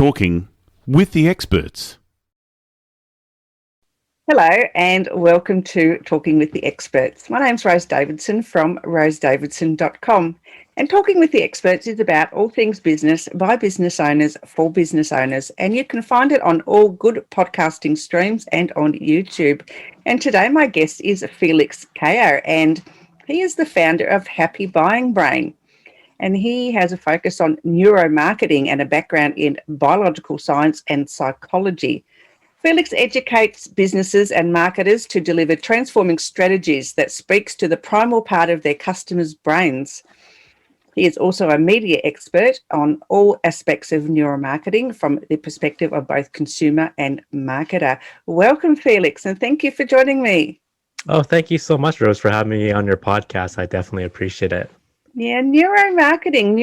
Talking with the Experts. Hello and welcome to Talking with the Experts. My name's Rose Davidson from rosedavidson.com, and Talking with the Experts is about all things business by business owners for business owners, and you can find it on all good podcasting streams and on YouTube. And today my guest is Felix Cao, and he is the founder of Happy Buying Brain. And he has a focus on neuromarketing and a background in biological science and psychology. Felix educates businesses and marketers to deliver transforming strategies that speaks to the primal part of their customers' brains. He is also a media expert on all aspects of neuromarketing from the perspective of both consumer and marketer. Welcome, Felix, and thank you for joining me. Oh, thank you so much, Rose, for having me on your podcast. I definitely appreciate it. Yeah, neuromarketing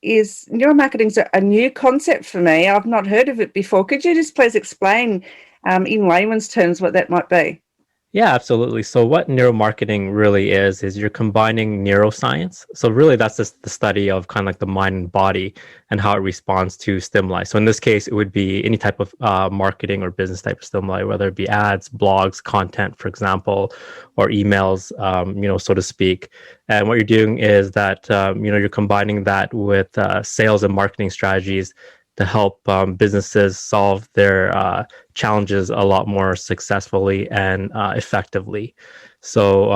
is a new concept for me. I've not heard of it before. Could you just please explain in layman's terms what that might be? Yeah, absolutely. So what neuromarketing really is you're combining neuroscience. So really that's just the study of kind of like the mind and body and how it responds to stimuli. So in this case, it would be any type of marketing or business type of stimuli, whether it be ads, blogs, content, for example, or emails, so to speak. And what you're doing is that, you're combining that with sales and marketing strategies to help businesses solve their challenges a lot more successfully and effectively. So,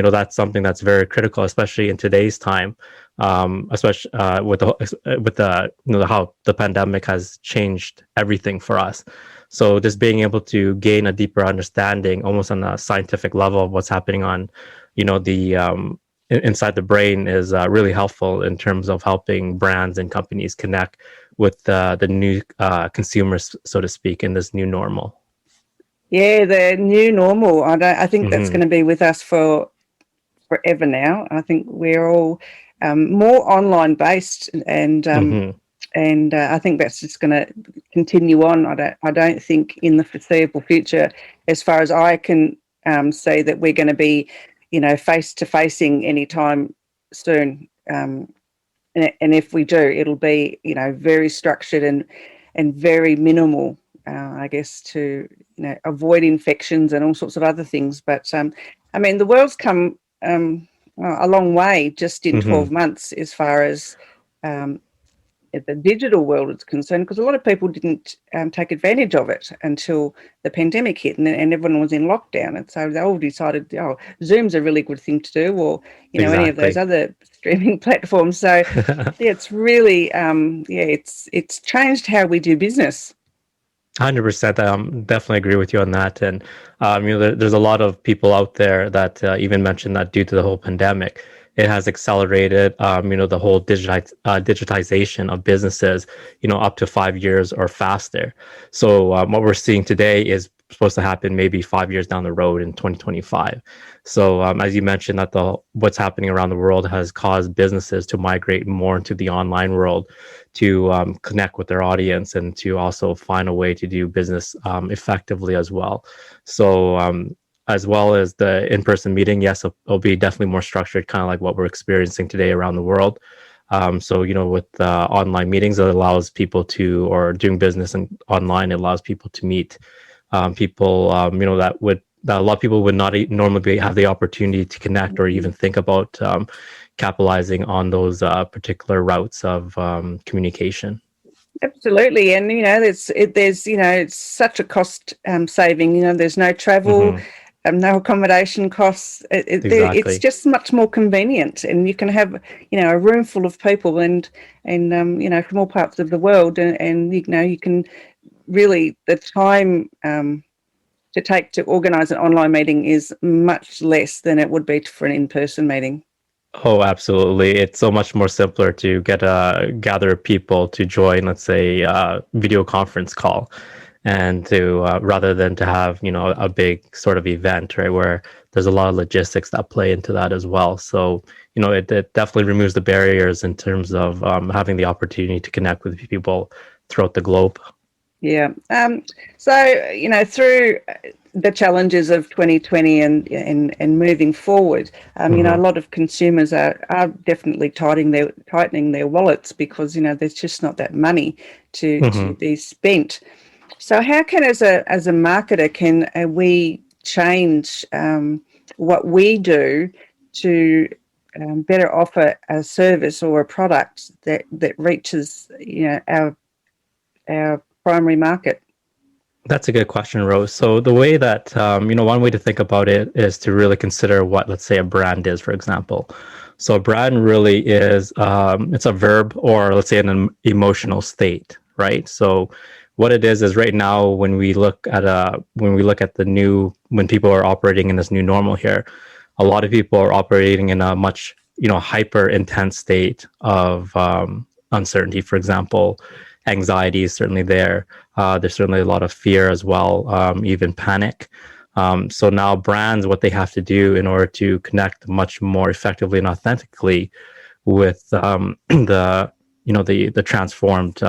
that's something that's very critical, especially in today's time, especially with the how the pandemic has changed everything for us. So just being able to gain a deeper understanding, almost on a scientific level, of what's happening on, the inside the brain is really helpful in terms of helping brands and companies connect with the new consumers, so to speak, in this new normal. Yeah, the new normal. I think that's going to be with us for forever now. I think we're all more online based, and I think that's just going to continue on. I don't think in the foreseeable future, as far as I can see, that we're going to be, face to facing anytime soon. And if we do, it'll be, very structured and very minimal, I guess, to, avoid infections and all sorts of other things. But, the world's come a long way just in 12 months as far as the digital world is concerned, because a lot of people didn't take advantage of it until the pandemic hit and everyone was in lockdown. And so they all decided, Zoom's a really good thing to do, or, Exactly. any of those other streaming platforms. So, it's really, it's changed how we do business. 100%. Definitely agree with you on that. And, there's a lot of people out there that even mentioned that due to the whole pandemic, it has accelerated, the whole digitization of businesses, up to 5 years or faster. So what we're seeing today is supposed to happen maybe 5 years down the road in 2025. So as you mentioned, that what's happening around the world has caused businesses to migrate more into the online world, to connect with their audience, and to also find a way to do business effectively as well. So as well as the in-person meeting, yes, it'll be definitely more structured, kind of like what we're experiencing today around the world. So, with online meetings, it allows people to, or doing business online, it allows people to meet people, that a lot of people would not normally have the opportunity to connect or even think about capitalizing on those particular routes of communication. Absolutely. And, it's such a cost saving, there's no travel, no accommodation costs. Exactly. It's just much more convenient, and you can have, a room full of people and from all parts of the world, and you can really, the time to take to organise an online meeting is much less than it would be for an in-person meeting. Oh, absolutely. It's so much more simpler to gather people to join, let's say, a video conference call, and to rather than to have, a big sort of event, right, where there's a lot of logistics that play into that as well. So, it definitely removes the barriers in terms of having the opportunity to connect with people throughout the globe. Yeah. So, through the challenges of 2020 and moving forward, a lot of consumers are definitely tightening their wallets because, there's just not that money to be spent. So how can, as a marketer, can we change what we do to better offer a service or a product that reaches, our primary market? That's a good question, Rose. So the way that, one way to think about it is to really consider what, let's say, a brand is, for example. So a brand really is, it's a verb, or let's say an emotional state, right? So what it is right now, when we look at when people are operating in this new normal here, a lot of people are operating in a much, hyper intense state of uncertainty, for example. Anxiety is certainly there. There's certainly a lot of fear as well, even panic. So now brands, what they have to do in order to connect much more effectively and authentically with the transformed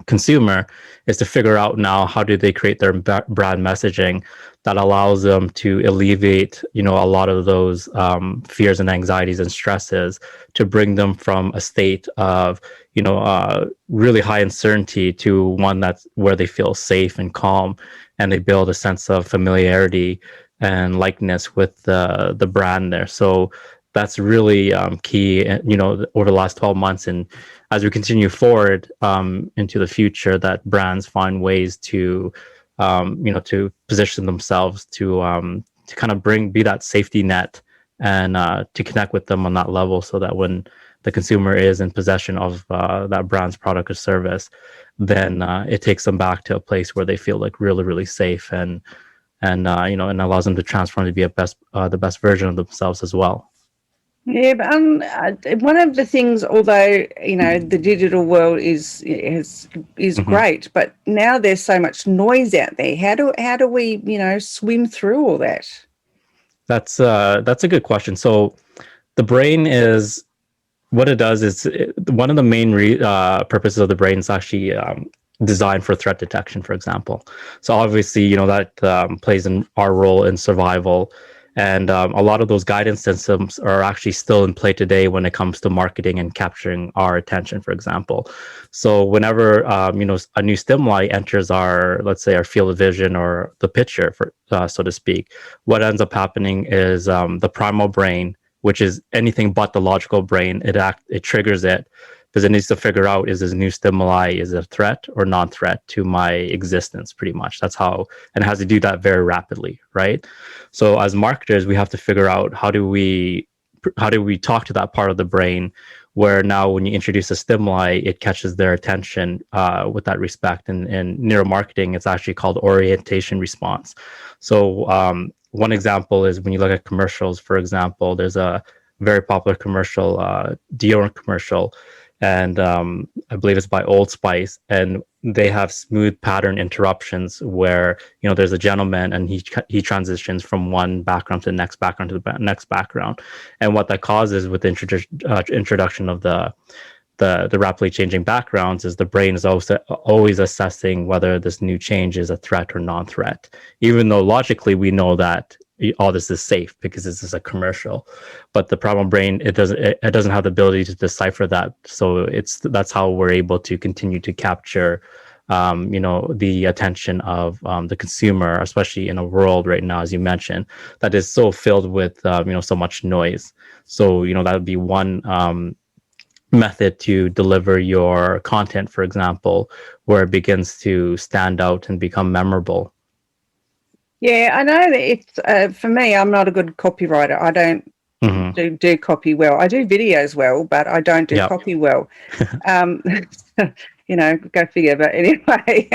consumer, is to figure out now how do they create their brand messaging that allows them to alleviate a lot of those fears and anxieties and stresses, to bring them from a state of really high uncertainty to one that's where they feel safe and calm, and they build a sense of familiarity and likeness with the brand there. So that's really key, over the last 12 months. And as we continue forward into the future, that brands find ways to, to position themselves to kind of be that safety net, and to connect with them on that level, so that when the consumer is in possession of that brand's product or service, then it takes them back to a place where they feel like really, really safe, and and allows them to transform to be the best version of themselves as well. Yeah, but one of the things, although the digital world is great, but now there's so much noise out there. How do we swim through all that? That's a good question. So the brain is, what it does is, one of the main purposes of the brain is actually designed for threat detection, for example. So obviously, that plays in our role in survival. And a lot of those guidance systems are actually still in play today when it comes to marketing and capturing our attention, for example. So whenever a new stimuli enters let's say, our field of vision, or the picture, so to speak, what ends up happening is the primal brain, which is anything but the logical brain, it triggers it, because it needs to figure out, is this new stimuli, is it a threat or non-threat to my existence, pretty much. That's how, and it has to do that very rapidly, right? So as marketers, we have to figure out, how do we talk to that part of the brain, where now when you introduce a stimuli, it catches their attention with that respect. And in neuromarketing, it's actually called orientation response. So one example is when you look at commercials, for example. There's a very popular commercial, deodorant commercial, and I believe it's by Old Spice, and they have smooth pattern interruptions where there's a gentleman, and he transitions from one background to the next background to the next background, and what that causes with the introduction of the rapidly changing backgrounds is the brain is also always assessing whether this new change is a threat or non-threat, even though logically we know that all this is safe because this is a commercial. But the primal brain, it doesn't have the ability to decipher that. So that's how we're able to continue to capture the attention of the consumer, especially in a world right now, as you mentioned, that is so filled with so much noise. So that would be one method to deliver your content, for example, where it begins to stand out and become memorable. Yeah, I know that it's for me. I'm not a good copywriter. I don't do copy well. I do videos well, but I don't do copy well. Go figure. But anyway,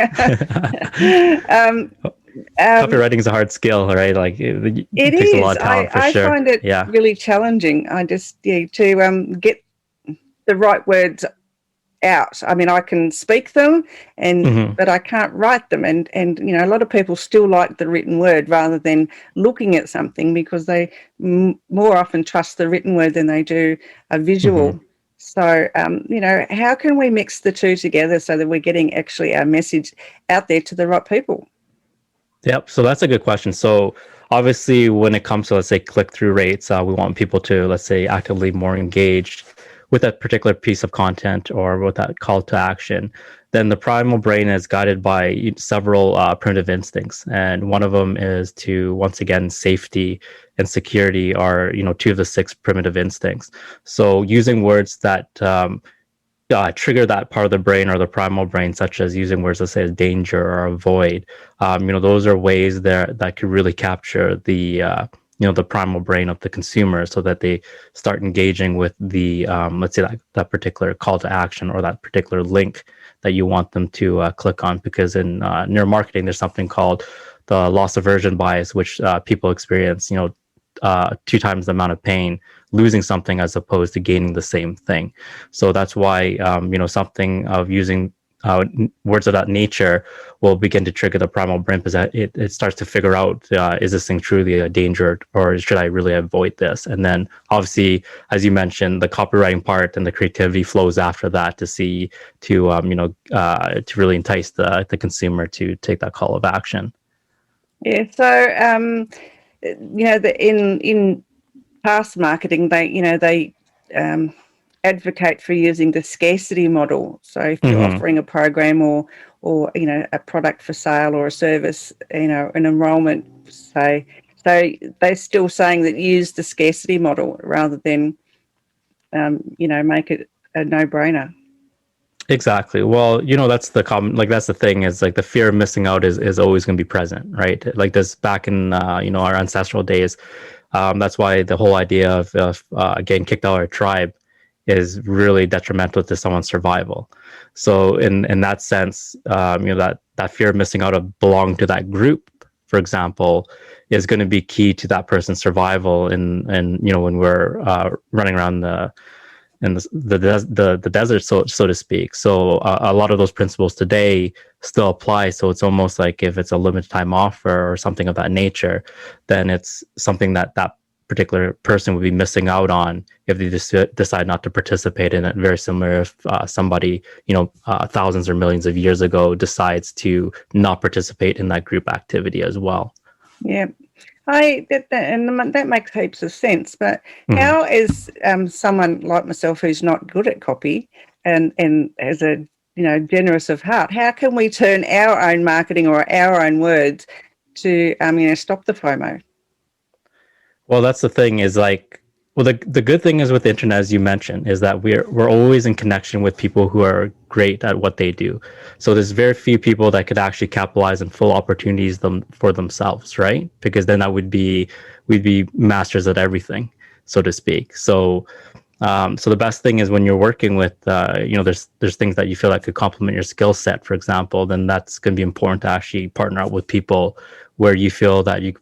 copywriting is a hard skill, right? Like it takes a lot of talent, for sure. I find it really challenging. I just to get the right words out. I mean, I can speak them, but I can't write them. And a lot of people still like the written word rather than looking at something, because they more often trust the written word than they do a visual. So, how can we mix the two together so that we're getting actually our message out there to the right people? Yep. So that's a good question. So obviously, when it comes to, let's say, click-through rates, we want people to, let's say, actively more engaged with that particular piece of content or with that call to action. Then the primal brain is guided by several primitive instincts, and one of them is to, once again, safety and security are, two of the six primitive instincts. So using words that trigger that part of the brain or the primal brain, such as using words that say danger or avoid. Those are ways there that could really capture the primal brain of the consumer, so that they start engaging with the let's say that particular call to action or that particular link that you want them to click on. Because in neuromarketing, there's something called the loss aversion bias, which people experience. 2 times the amount of pain losing something as opposed to gaining the same thing. So that's why something of using words of that nature will begin to trigger the primal brain, because it starts to figure out, is this thing truly a danger, or should I really avoid this? And then obviously, as you mentioned, the copywriting part and the creativity flows after that to really entice the consumer to take that call of action. Yeah. So, in past marketing, they advocate for using the scarcity model. So if you're offering a program or a product for sale or a service, an enrollment, say, so they're still saying that use the scarcity model rather than make it a no-brainer. Exactly. Well, that's the common, that's the thing, is like the fear of missing out is always going to be present, right? Like this back in, our ancestral days. That's why the whole idea of getting kicked out of a tribe is really detrimental to someone's survival. So in that sense, that fear of missing out of belonging to that group, for example, is going to be key to that person's survival. And when we're running around the desert, so to speak. So a lot of those principles today still apply. So it's almost like if it's a limited time offer or something of that nature, then it's something that particular person would be missing out on if they just decide not to participate in it. Very similar if somebody, thousands or millions of years ago decides to not participate in that group activity as well. Yeah. That makes heaps of sense. But how is someone like myself who's not good at copy and as a generous of heart, how can we turn our own marketing or our own words to stop the FOMO? Well, that's the thing, is like, well, the good thing is with the internet, as you mentioned, is that we're always in connection with people who are great at what they do. So there's very few people that could actually capitalize on full opportunities for themselves, right? Because then we'd be masters at everything, so to speak. So the best thing is when you're working with, there's things that you feel like could complement your skill set, for example, then that's going to be important to actually partner up with people where you feel that you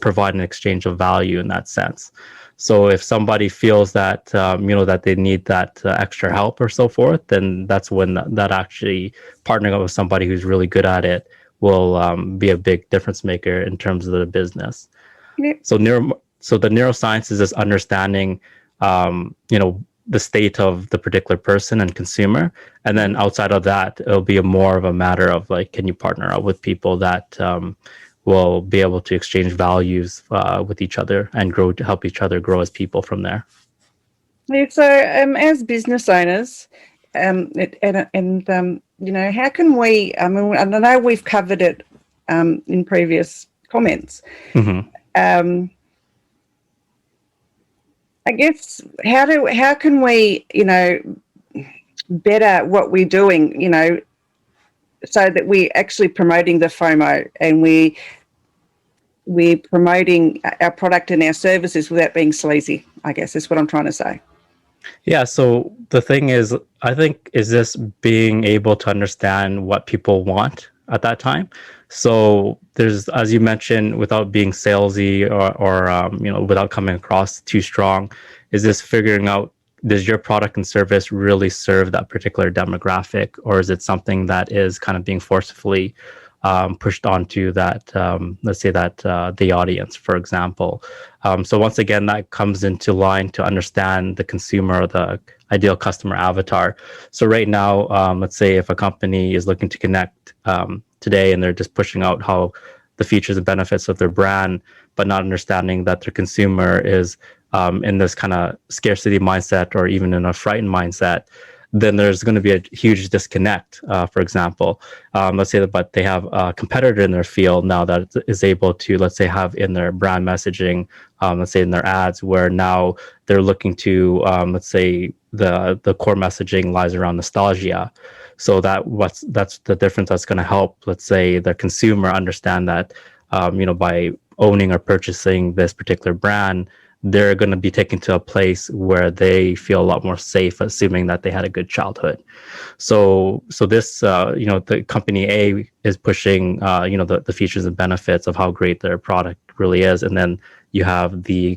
provide an exchange of value in that sense. So if somebody feels that, that they need that extra help or so forth, then that's when that actually partnering up with somebody who's really good at it will be a big difference maker in terms of the business. Yeah. So the neuroscience is this understanding, the state of the particular person and consumer. And then outside of that, it'll be more of a matter of like, can you partner up with people that will be able to exchange values with each other and help each other grow as people from there. Yeah, so as business owners, how can we, I know we've covered it in previous comments. I guess how can we better what we're doing, so that we're actually promoting the FOMO and we're promoting our product and our services without being sleazy, I guess is what I'm trying to say. Yeah, so the thing is, I think, is this being able to understand what people want at that time. So there's, as you mentioned, without being salesy or without coming across too strong, is this figuring out, does your product and service really serve that particular demographic, or is it something that is kind of being forcefully pushed onto that, let's say that the audience, for example. So once again, that comes into line to understand the consumer or the ideal customer avatar. So right now, let's say if a company is looking to connect today and they're just pushing out how the features and benefits of their brand, but not understanding that their consumer is in this kind of scarcity mindset or even in a frightened mindset, then there's going to be a huge disconnect. For example, let's say that, but they have a competitor in their field now that is able to, let's say, have in their brand messaging, let's say in their ads, where now they're looking to, let's say, the core messaging lies around nostalgia. So that's the difference that's going to help, let's say, the consumer understand that, by owning or purchasing this particular brand, they're going to be taken to a place where they feel a lot more safe, assuming that they had a good childhood. So this, the company A is pushing, the features and benefits of how great their product really is, and then you have the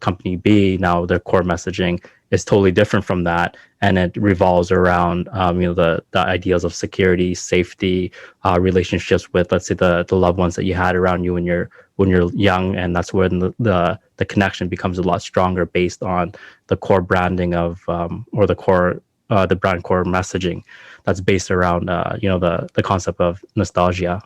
company B. Now their core messaging is totally different from that, and it revolves around, the ideas of security, safety, relationships with, let's say, the loved ones that you had around you when you're young, and that's when the connection becomes a lot stronger based on the core branding of, or the brand core messaging that's based around, the concept of nostalgia.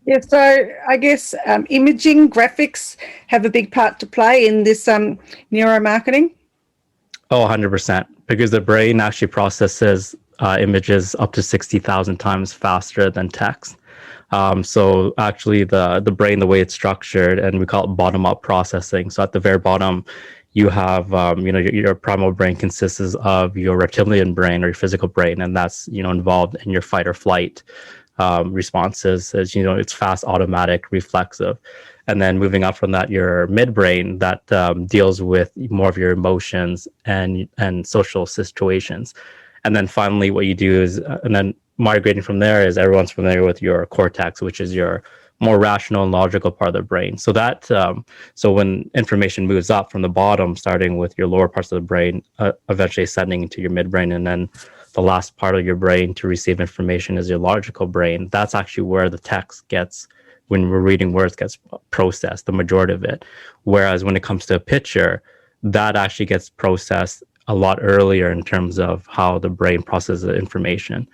Yeah, so I guess imaging, graphics have a big part to play in this neuromarketing. Oh, 100%. Because the brain actually processes images up to 60,000 times faster than text. So actually the brain, the way it's structured, and we call it bottom-up processing. So at the very bottom, you have, your primal brain consists of your reptilian brain or your physical brain, and that's, involved in your fight or flight responses. As you know, it's fast, automatic, reflexive. And then moving up from that, your midbrain that deals with more of your emotions and social situations. And then finally, what you do is, and then migrating from there is everyone's familiar with your cortex, which is your more rational and logical part of the brain. So that, so when information moves up from the bottom, starting with your lower parts of the brain, eventually ascending into your midbrain, and then the last part of your brain to receive information is your logical brain. That's actually where the text gets, when we're reading words, gets processed, the majority of it. Whereas when it comes to a picture, that actually gets processed a lot earlier in terms of how the brain processes the information.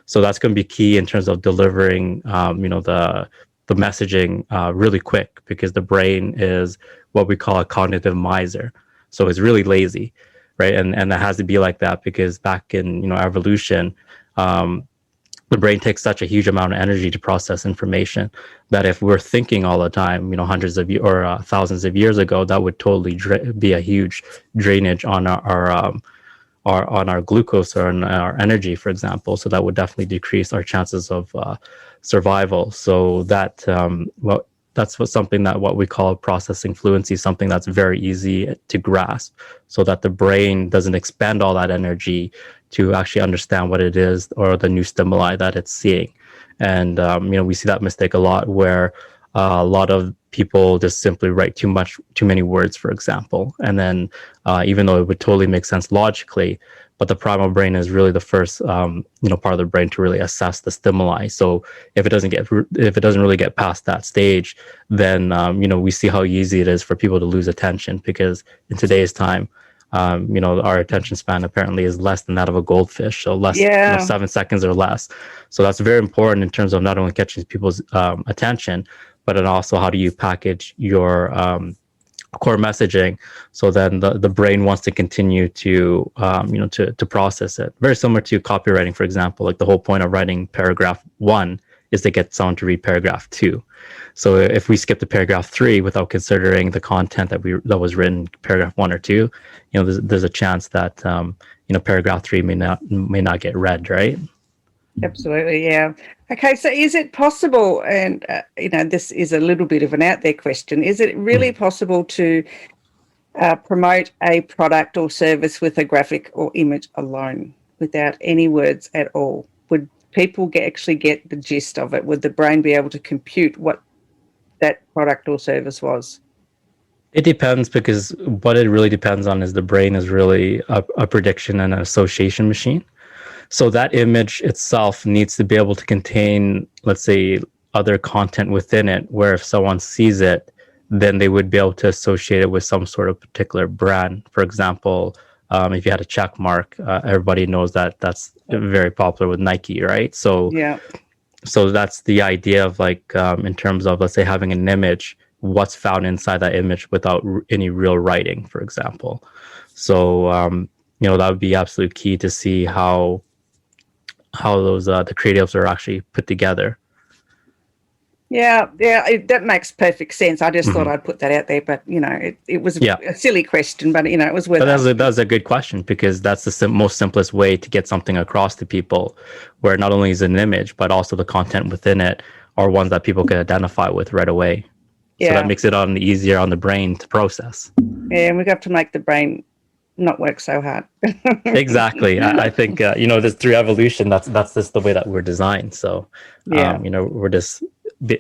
So that's going to be key in terms of delivering, the messaging really quick, because the brain is what we call a cognitive miser. So it's really lazy, right? And it has to be like that because back in, evolution, the brain takes such a huge amount of energy to process information that if we're thinking all the time, hundreds of or thousands of years ago, that would totally be a huge drainage on our glucose or on our energy, for example. So that would definitely decrease our chances of survival. So that that's something that what we call processing fluency, something that's very easy to grasp, so that the brain doesn't expend all that energy to actually understand what it is or the new stimuli that it's seeing. And we see that mistake a lot, where a lot of people just simply write too many words, for example. And then even though it would totally make sense logically, but the primal brain is really the first, part of the brain to really assess the stimuli. So if it doesn't really get past that stage, then, we see how easy it is for people to lose attention, because in today's time, our attention span apparently is less than that of a goldfish, so less, 7 seconds or less. So that's very important in terms of not only catching people's attention, but then also how do you package your core messaging, so then the brain wants to continue to to process it. Very similar to copywriting, for example. Like the whole point of writing paragraph 1 is to get someone to read paragraph 2. So if we skip to paragraph 3 without considering the content that was written in paragraph 1 or 2, there's a chance that paragraph 3 may not get read, right? Absolutely, yeah. Okay, so is it possible, and this is a little bit of an out there question, is it really possible to promote a product or service with a graphic or image alone without any words at all? Would people actually get the gist of it? Would the brain be able to compute what that product or service was? It depends, because what it really depends on is the brain is really a prediction and an association machine. So that image itself needs to be able to contain, let's say, other content within it, where if someone sees it, then they would be able to associate it with some sort of particular brand. For example, if you had a check mark, everybody knows that that's very popular with Nike, right? So, Yeah. so that's the idea of like, in terms of, let's say, having an image, what's found inside that image without any real writing, for example. So, that would be absolute key to see how those the creatives are actually put together. Yeah, that makes perfect sense. I just thought I'd put that out there, but it was a silly question, but it was worth. But that's a good question, because that's the most simplest way to get something across to people, where not only is it an image, but also the content within it are ones that people can identify with right away. Yeah. So that makes it easier on the brain to process. Yeah, and we have to make the brain not work so hard. Exactly. I think this through evolution, that's just the way that we're designed. So yeah, we're just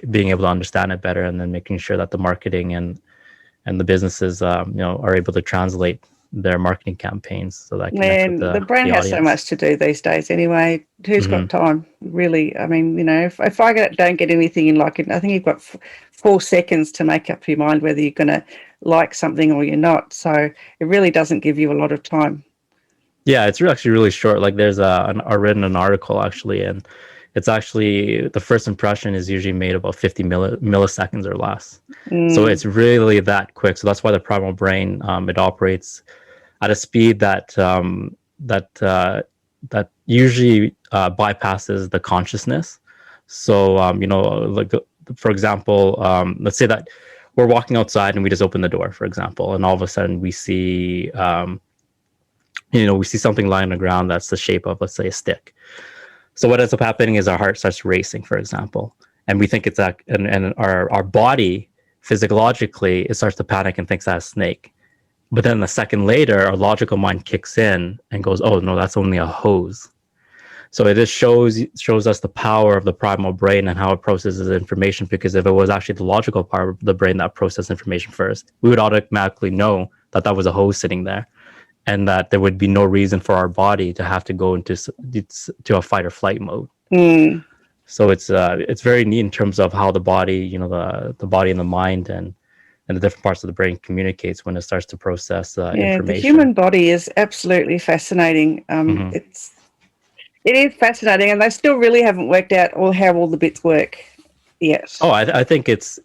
being able to understand it better, and then making sure that the marketing and the businesses are able to translate their marketing campaigns so that connects with the brain has so much to do these days anyway. Who's got time, really? I mean, if I don't get anything in, like, I think you've got 4 seconds to make up your mind whether you're going to like something or you're not. So it really doesn't give you a lot of time. Yeah, it's actually really short. Like, there's I read an article actually, and it's actually the first impression is usually made about 50 milliseconds or less. So it's really that quick. So that's why the primal brain, it operates at a speed that that usually bypasses the consciousness. So like, for example, let's say that we're walking outside and we just open the door, for example, and all of a sudden we see we see something lying on the ground that's the shape of, let's say, a stick. So what ends up happening is our heart starts racing, for example, and we think it's that, and our body physiologically, it starts to panic and thinks that's a snake. But then a second later, our logical mind kicks in and goes, "Oh no, that's only a hose." So it just shows us the power of the primal brain and how it processes information. Because if it was actually the logical part of the brain that processed information first, we would automatically know that that was a hose sitting there, and that there would be no reason for our body to have to go into a fight or flight mode. So it's very neat in terms of how the body, the body and the mind and the different parts of the brain communicates when it starts to process information. The human body is absolutely fascinating. It is fascinating, and they still really haven't worked out how all the bits work yet. Oh, I think there's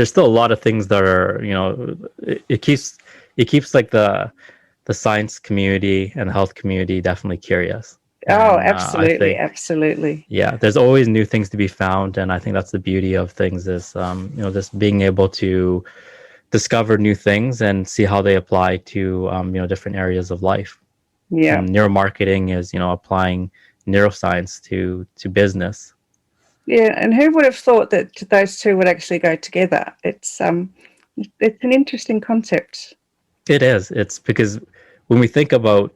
still a lot of things that are, it keeps like the science community and the health community definitely curious. Oh, absolutely, absolutely. Yeah, there's always new things to be found, and I think that's the beauty of things is, just being able to discover new things and see how they apply to, different areas of life. Yeah. And neuromarketing is, applying neuroscience to business. Yeah, and who would have thought that those two would actually go together? It's an interesting concept. It is. It's because when we think about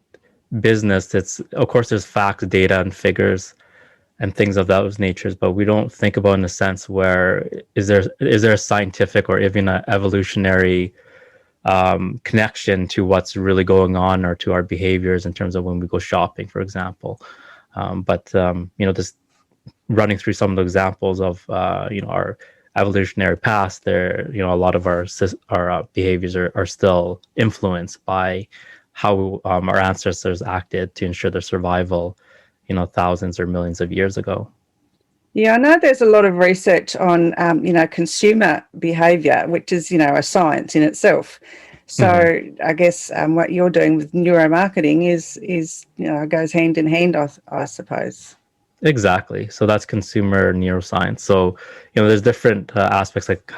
business, it's, of course, there's facts, data, and figures and things of those natures, but we don't think about in a sense where is there a scientific or even an evolutionary connection to what's really going on, or to our behaviors in terms of when we go shopping, for example. But just running through some of the examples of our evolutionary past, there, a lot of our behaviors are still influenced by how our ancestors acted to ensure their survival, thousands or millions of years ago. Yeah, I know there's a lot of research on, consumer behaviour, which is, a science in itself. So I guess what you're doing with neuromarketing is goes hand in hand, I suppose. Exactly. So that's consumer neuroscience. So, there's different aspects, like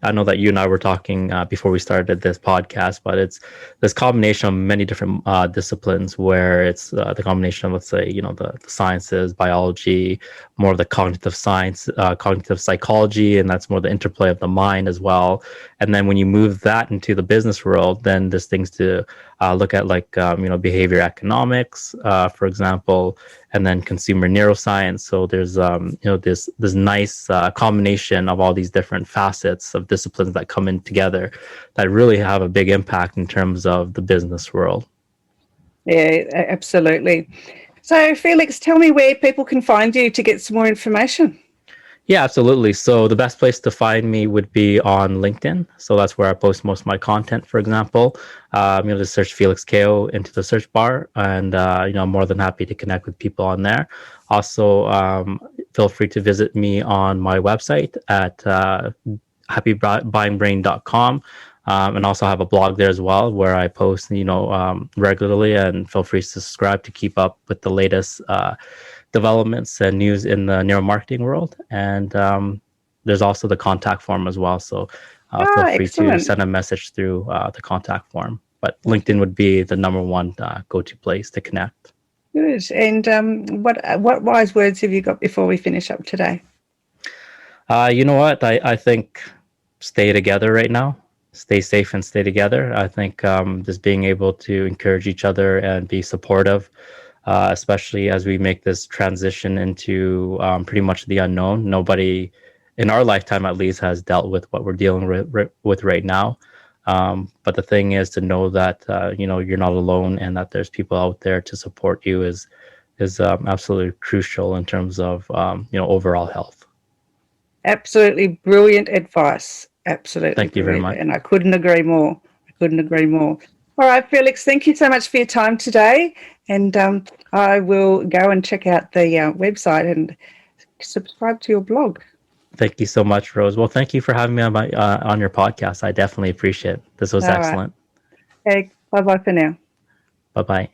I know that you and I were talking before we started this podcast, but it's this combination of many different disciplines, where it's the combination of, let's say, the sciences, biology, more of the cognitive science, cognitive psychology, and that's more the interplay of the mind as well. And then when you move that into the business world, then there's things to look at, like, behavior economics, for example, and then consumer neuroscience. So there's this nice combination of all these different facets of disciplines that come in together that really have a big impact in terms of the business world. Yeah, absolutely. So, Felix, tell me where people can find you to get some more information. Yeah, absolutely. So the best place to find me would be on LinkedIn. So that's where I post most of my content, for example. Just search Felix Cao into the search bar, and I'm more than happy to connect with people on there. Also, feel free to visit me on my website at happybuyingbrain.com. And also have a blog there as well where I post, regularly, and feel free to subscribe to keep up with the latest developments and news in the neuromarketing world. And there's also the contact form as well. So feel free to Excellent. send a message through the contact form. But LinkedIn would be the number one go-to place to connect. Good. And what wise words have you got before we finish up today? You know what? I think stay together right now. Stay safe and stay together. I think just being able to encourage each other and be supportive, especially as we make this transition into pretty much the unknown. Nobody in our lifetime, at least, has dealt with what we're dealing with right now. But the thing is to know that you're not alone, and that there's people out there to support you is absolutely crucial in terms of overall health. Absolutely brilliant advice. Absolutely. Thank you very brilliant. much. And I couldn't agree more. All right, Felix, thank you so much for your time today. And I will go and check out the website and subscribe to your blog. Thank you so much, Rose. Well, thank you for having me on your podcast. I definitely appreciate it. This was excellent. Right. Okay, bye-bye for now. Bye-bye.